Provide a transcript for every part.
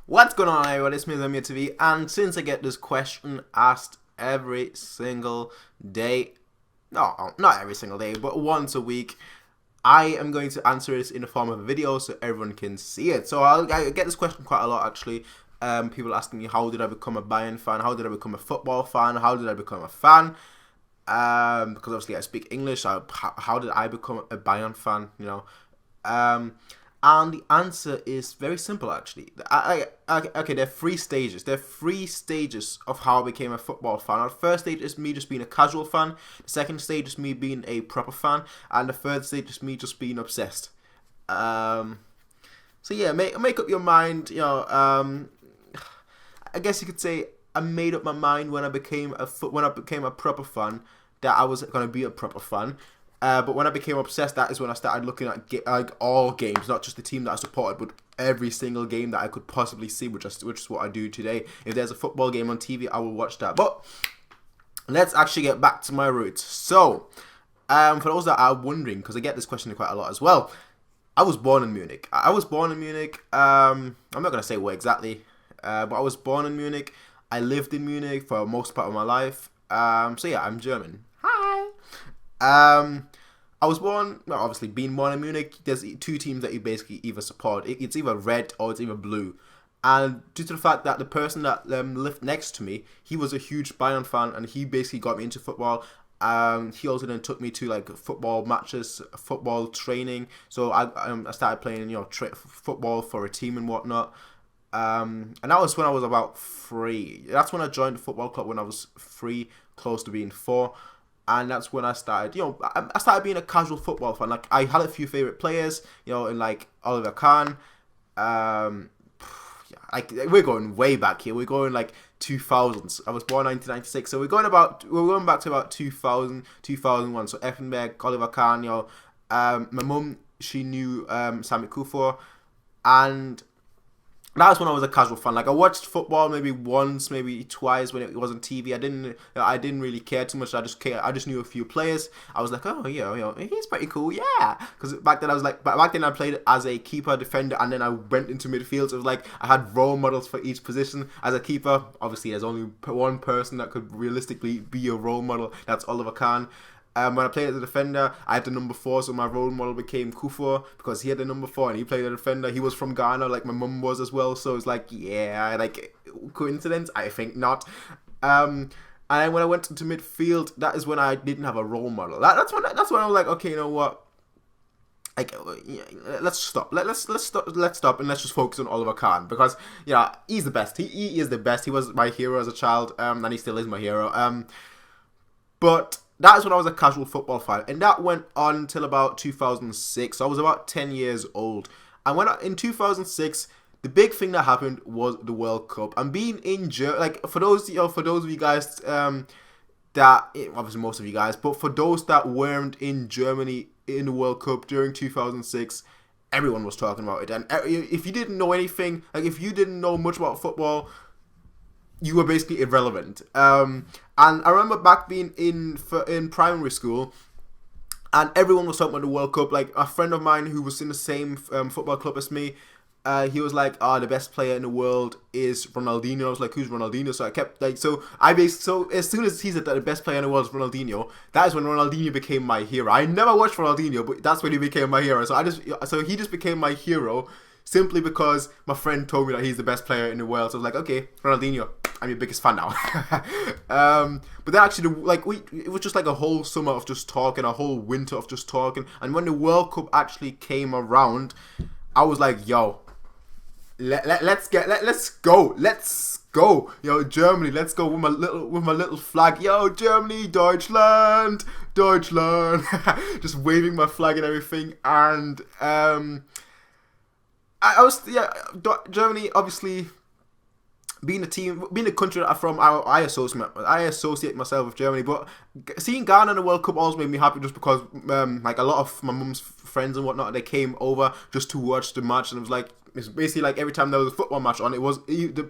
What's going on, everyone? It's me, Lemia TV, and since I get this question asked every single day, no, not every single day, but once a week, I am going to answer this in the form of a video so everyone can see it. So I get this question quite a lot, actually. People asking me, how did I become a Bayern fan? How did I become a football fan? How did I become a fan? Because obviously I speak English. How did I become a Bayern fan? Um, and the answer is very simple, actually. Okay, there are three stages. There are three stages of how I became a football fan. The first stage is me just being a casual fan. The second stage is me being a proper fan. And the third stage is me just being obsessed. So yeah, make up your mind. I guess you could say I made up my mind when I became a proper fan that I was gonna be a proper fan. But when I became obsessed, that is when I started looking at like all games, not just the team that I supported, but every single game that I could possibly see, which is what I do today. If there's a football game on TV, I will watch that. But let's actually get back to my roots. So, for those that are wondering, because I get this question quite a lot as well, I was born in Munich. I was born in Munich. I'm not gonna say where exactly, but I was born in Munich. I lived in Munich for most part of my life. So yeah, I'm German. Hi. I was born, well, obviously being born in Munich, there's two teams that you basically either support. It's either red or it's either blue. And due to the fact that the person that lived next to me, he was a huge Bayern fan and he basically got me into football. He also then took me to like football matches, football training. So I started playing, football for a team and whatnot. And that was when I was about 3. That's when I joined the football club when I was 3, close to being 4. And that's when I started, I started being a casual football fan. Like, I had a few favorite players, in like Oliver Kahn. Like, we're going way back here. We're going like 2000s. I was born 1996, so we're going back to about 2000, 2001. So Effenberg, Oliver Kahn, my mum, she knew Sami Kufor, and that was when I was a casual fan. Like, I watched football maybe once, maybe twice when it was on TV. I didn't really care too much. I just knew a few players. I was like, oh yeah, he's pretty cool, yeah. Because back then I played as a keeper, defender, and then I went into midfield. So it was like I had role models for each position. As a keeper, obviously there's only one person that could realistically be a role model. That's Oliver Kahn. When I played as a defender, I had the number 4, so my role model became Kufor because he had the number 4 and he played a defender. He was from Ghana, like my mum was as well, so it's like, yeah, like, coincidence? I think not. And then when I went into midfield, that is when I didn't have a role model. That's when I was like, okay, you know what? Like, let's stop. Let's stop and let's just focus on Oliver Kahn because he's the best. He is the best. He was my hero as a child, and he still is my hero. But that is when I was a casual football fan, and that went on until about 2006. So I was about 10 years old, and in 2006, the big thing that happened was the World Cup. And being in Germany, like for those of you guys, that obviously most of you guys, but for those that weren't in Germany in the World Cup during 2006, everyone was talking about it. And if you didn't know anything, like if you didn't know much about football, you were basically irrelevant. And I remember back being in primary school, and everyone was talking about the World Cup. Like a friend of mine who was in the same football club as me, he was like, the best player in the world is Ronaldinho. I was like, who's Ronaldinho? So I kept like, so as soon as he said that the best player in the world is Ronaldinho, that is when Ronaldinho became my hero. I never watched Ronaldinho, but that's when he became my hero. So he just became my hero simply because my friend told me that he's the best player in the world. So I was like, okay, Ronaldinho, I'm your biggest fan now. But then actually, it was just like a whole summer of just talking, a whole winter of just talking. And when the World Cup actually came around, I was like, yo, let's go, Germany, let's go with my little flag, Germany, Deutschland, just waving my flag and everything. And Germany, obviously, being a country that I'm from, I associate myself with Germany. But seeing Ghana in the World Cup always made me happy, just because like a lot of my mum's friends and whatnot, they came over just to watch the match, and it's basically like every time there was a football match on, it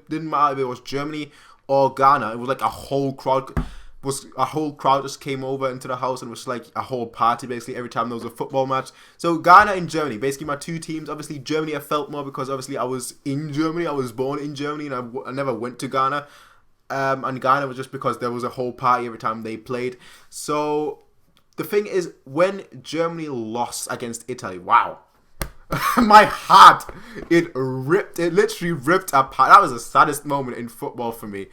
didn't matter if it was Germany or Ghana, it was like a whole crowd. was a whole crowd just came over into the house and was like a whole party basically every time there was a football match. So Ghana and Germany, basically my two teams. Obviously Germany I felt more because obviously I was in Germany, I was born in Germany, and I never went to Ghana. And Ghana was just because there was a whole party every time they played. So the thing is, when Germany lost against Italy, wow. My heart, it literally ripped apart. That was the saddest moment in football for me.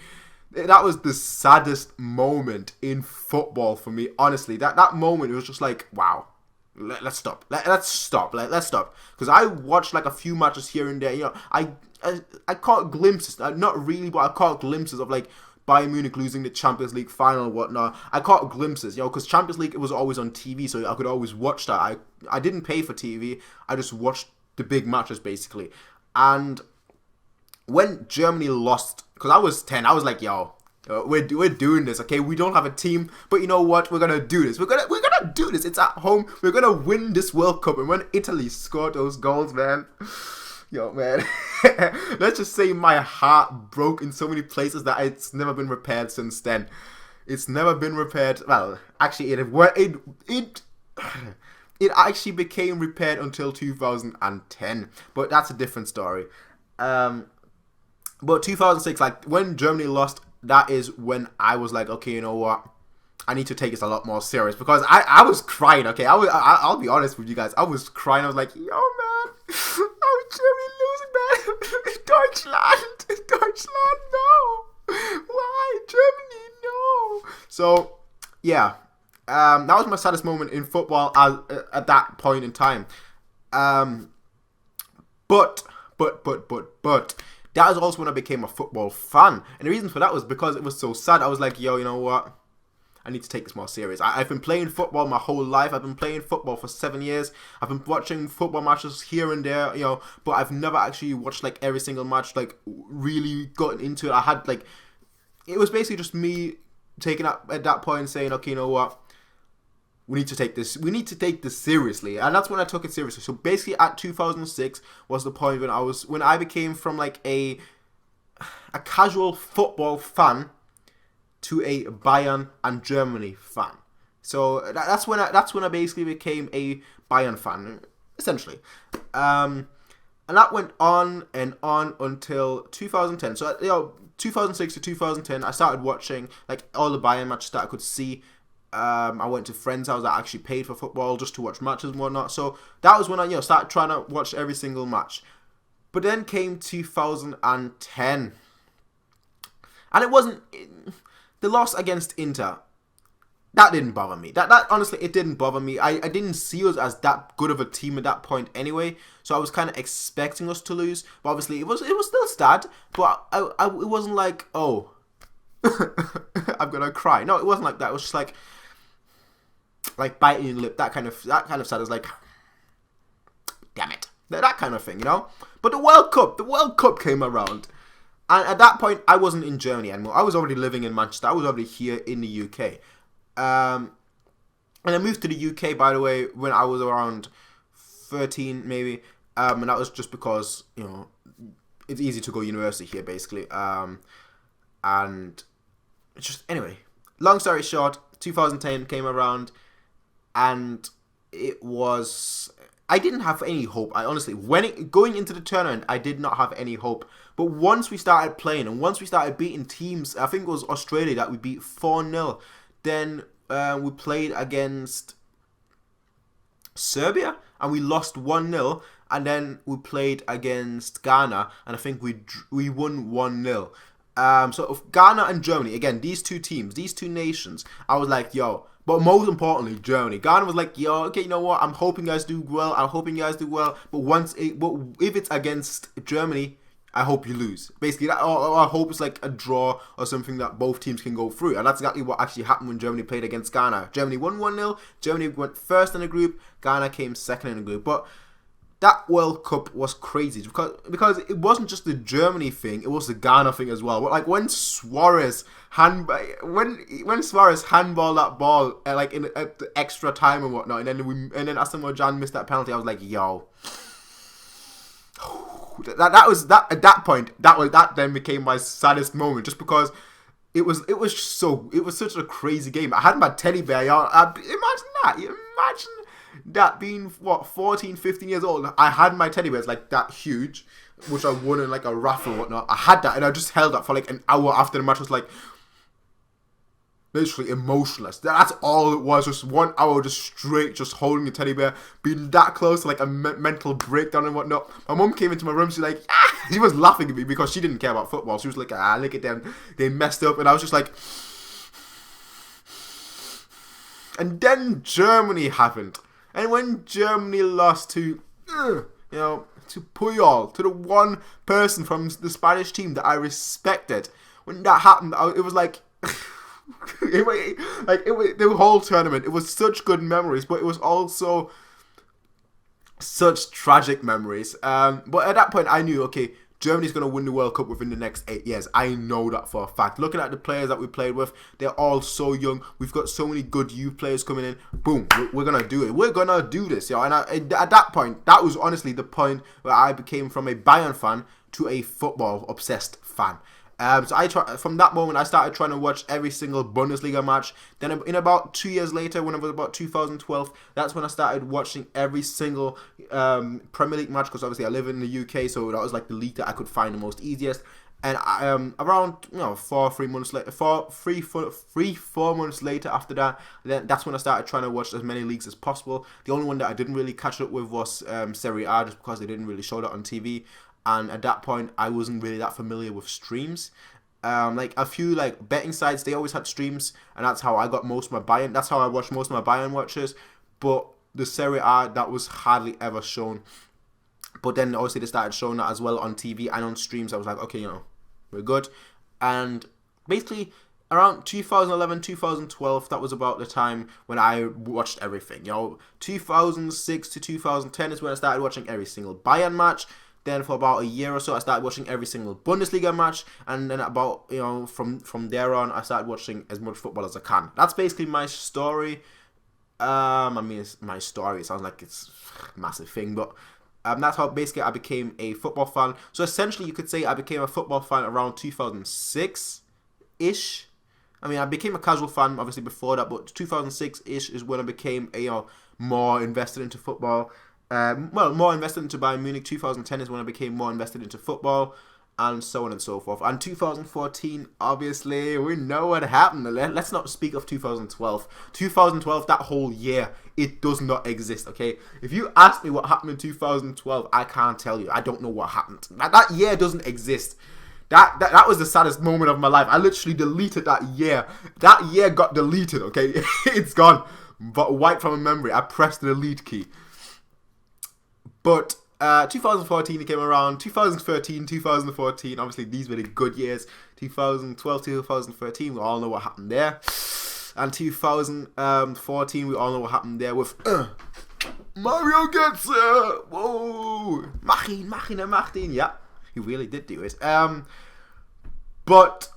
That was the saddest moment in football for me, honestly. That moment, it was just like, wow. Let's stop. Let's stop. Let's stop. Because I watched like a few matches here and there. You know, I caught glimpses. Not really, but I caught glimpses of like Bayern Munich losing the Champions League final and whatnot. I caught glimpses, you know, because Champions League, it was always on TV, so I could always watch that. I didn't pay for TV. I just watched the big matches, basically. And when Germany lost, because I was 10, I was like, yo, we're doing this, okay? We don't have a team, but you know what? We're gonna do this. We're gonna do this. It's at home. We're gonna win this World Cup. And when Italy scored those goals, man, yo, man, let's just say my heart broke in so many places that it's never been repaired since then. It's never been repaired. Well, actually, it actually became repaired until 2010, but that's a different story. But 2006, like when Germany lost, that is when I was like, okay, you know what? I need to take this a lot more serious, because I was crying. Okay, I'll be honest with you guys. I was crying. I was like, yo, man, how Germany losing, man? Deutschland, no. Why Germany, no? So yeah, that was my saddest moment in football at that point in time. But that was also when I became a football fan. And the reason for that was because it was so sad. I was like, yo, you know what? I need to take this more serious. I've been playing football my whole life. I've been playing football for 7 years. I've been watching football matches here and there, you know, but I've never actually watched like every single match, like really gotten into it. I had like, it was basically just me taking up at that point and saying, okay, you know what? We need to take this seriously. And that's when I took it seriously. So basically at 2006 was the point when I became from like a casual football fan to a Bayern and Germany fan. So that's when I basically became a Bayern fan, essentially. And that went on and on until 2010. So, you know, 2006 to 2010, I started watching like all the Bayern matches that I could see. I went to friends' house that actually paid for football just to watch matches and whatnot. So that was when I, you know, started trying to watch every single match. But then came 2010, and it wasn't the loss against Inter. That didn't bother me. That honestly, it didn't bother me. I didn't see us as that good of a team at that point anyway. So I was kind of expecting us to lose. But obviously, it was still sad. But it wasn't like, oh, I'm gonna cry. No, it wasn't like that. It was just like biting your lip. That kind of sad. Is like, damn it, that kind of thing, you know. But the World Cup came around. And at that point, I wasn't in Germany anymore. I was already living in Manchester. I was already here in the UK. And I moved to the UK, by the way, when I was around 13, maybe. And that was just because, you know, it's easy to go university here, basically. And just, anyway, long story short, 2010 came around, and it was, I didn't have any hope. I honestly, going into the tournament, I did not have any hope. But once we started playing and once we started beating teams, I think it was Australia that we beat 4-0. Then we played against Serbia and we lost 1-0. And then we played against Ghana and I think we won 1-0. So of Ghana and Germany, again, these two teams, these two nations, I was like, yo. But most importantly, Germany. Ghana was like, yo, okay, you know what? I'm hoping you guys do well. But if it's against Germany, I hope you lose. Basically, I hope it's like a draw or something that both teams can go through. And that's exactly what actually happened when Germany played against Ghana. Germany won 1-0. Germany went first in the group. Ghana came second in the group. But that World Cup was crazy because it wasn't just the Germany thing, it was the Ghana thing as well. Like when Suarez handballed that ball like at the extra time and whatnot, and then Asamoah Gyan missed that penalty, I was like, yo. That was at that point. That then became my saddest moment, just because it was such a crazy game. I had my teddy bear. Y'all. Imagine that. Imagine that being what 14, 15 years old. I had my teddy bears like that huge, which I won in like a raffle or whatnot. I had that and I just held that for like an hour after the match. I was like literally emotionless. That's all it was. Just 1 hour, just straight, just holding a teddy bear, being that close to like a mental breakdown and whatnot. My mum came into my room. She's like, she was laughing at me because she didn't care about football. She was like, look at them, they messed up, and I was just like. And then Germany happened, and when Germany lost to, to Puyol, to the one person from the Spanish team that I respected, when that happened, it was like. The whole tournament, it was such good memories, but it was also such tragic memories. But at that point, I knew, okay, Germany's going to win the World Cup within the next 8 years. I know that for a fact. Looking at the players that we played with, they're all so young. We've got so many good youth players coming in. Boom, we're going to do it. We're going to do this, yo. And at that point, that was honestly the point where I became from a Bayern fan to a football-obsessed fan. From that moment, I started trying to watch every single Bundesliga match. Then in about 2 years later, when it was about 2012, that's when I started watching every single Premier League match, because obviously I live in the UK, so that was like the league that I could find the most easiest. And around 4 months later after that, then that's when I started trying to watch as many leagues as possible. The only one that I didn't really catch up with was Serie A, just because they didn't really show that on TV. And at that point, I wasn't really that familiar with streams. Like a few like betting sites, they always had streams, and that's how I got most of my Bayern. That's how I watched most of my Bayern watches. But the Serie A, that was hardly ever shown. But then obviously they started showing that as well on TV and on streams. I was like, okay, we're good. And basically around 2011, 2012, that was about the time when I watched everything. 2006 to 2010 is when I started watching every single Bayern match. Then for about a year or so, I started watching every single Bundesliga match, and then about from there on, I started watching as much football as I can. That's basically my story. It's my story. It sounds like it's a massive thing, but that's how basically I became a football fan. So essentially, you could say I became a football fan around 2006-ish. I mean, I became a casual fan obviously before that, but 2006-ish is when I became more invested into football. More invested into Bayern Munich. 2010 is when I became more invested into football, and so on and so forth. And 2014, obviously, we know what happened. Let's not speak of 2012. 2012, that whole year, it does not exist, okay? If you ask me what happened in 2012, I can't tell you. I don't know what happened. That year doesn't exist. That was the saddest moment of my life. I literally deleted that year. That year got deleted, okay? It's gone. But wiped from my memory. I pressed the delete key. But 2014 it came around, 2013, 2014, obviously these were the good years. 2012, 2013, we all know what happened there. And 2014, we all know what happened there with Mario Götze. Whoa, mach ihn, yeah, he really did do it. But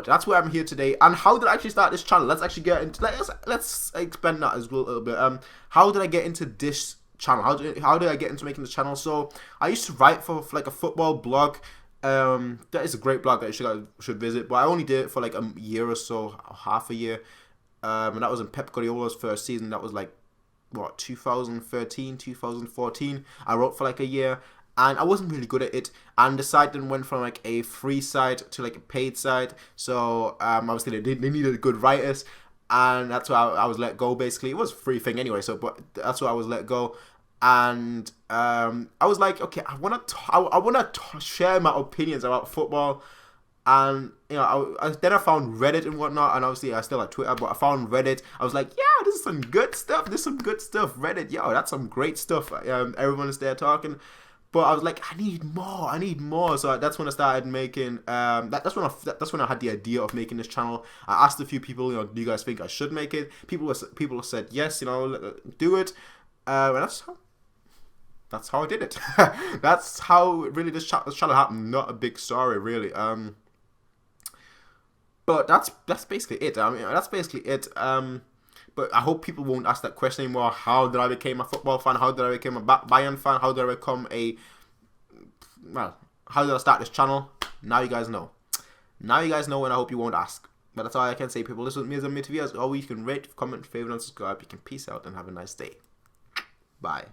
that's where I'm here today. And how did I actually start this channel? Let's actually get into let's expand that as well a little bit. How did I get into this channel? How did I get into making this channel? So I used to write for like a football blog. That is a great blog that you should visit. But I only did it for like a year or so, half a year. And that was in Pep Guardiola's first season. That was like 2013, 2014. I wrote for like a year. And I wasn't really good at it, and the site then went from like a free site to like a paid site. So obviously they needed good writers, and that's why I was let go. Basically, it was a free thing anyway. So, but that's why I was let go, and I was like, okay, I want to share my opinions about football, and then I found Reddit and whatnot, and obviously I still have Twitter, but I found Reddit. I was like, yeah, this is some good stuff. Reddit, that's some great stuff. Everyone is there talking. But I was like, I need more. So that's when I started making. That's when I had the idea of making this channel. I asked a few people, do you guys think I should make it? People said yes, do it. And that's how I did it. That's how really this channel happened. Not a big story, really. But that's basically it. I mean, that's basically it. But I hope people won't ask that question anymore. How did I become a football fan? How did I become a Bayern fan? How did I become how did I start this channel? Now you guys know. Now you guys know, and I hope you won't ask. But that's all I can say, people. Listen with me as a videos. Always, you can rate, comment, favorite, and subscribe. You can peace out and have a nice day. Bye.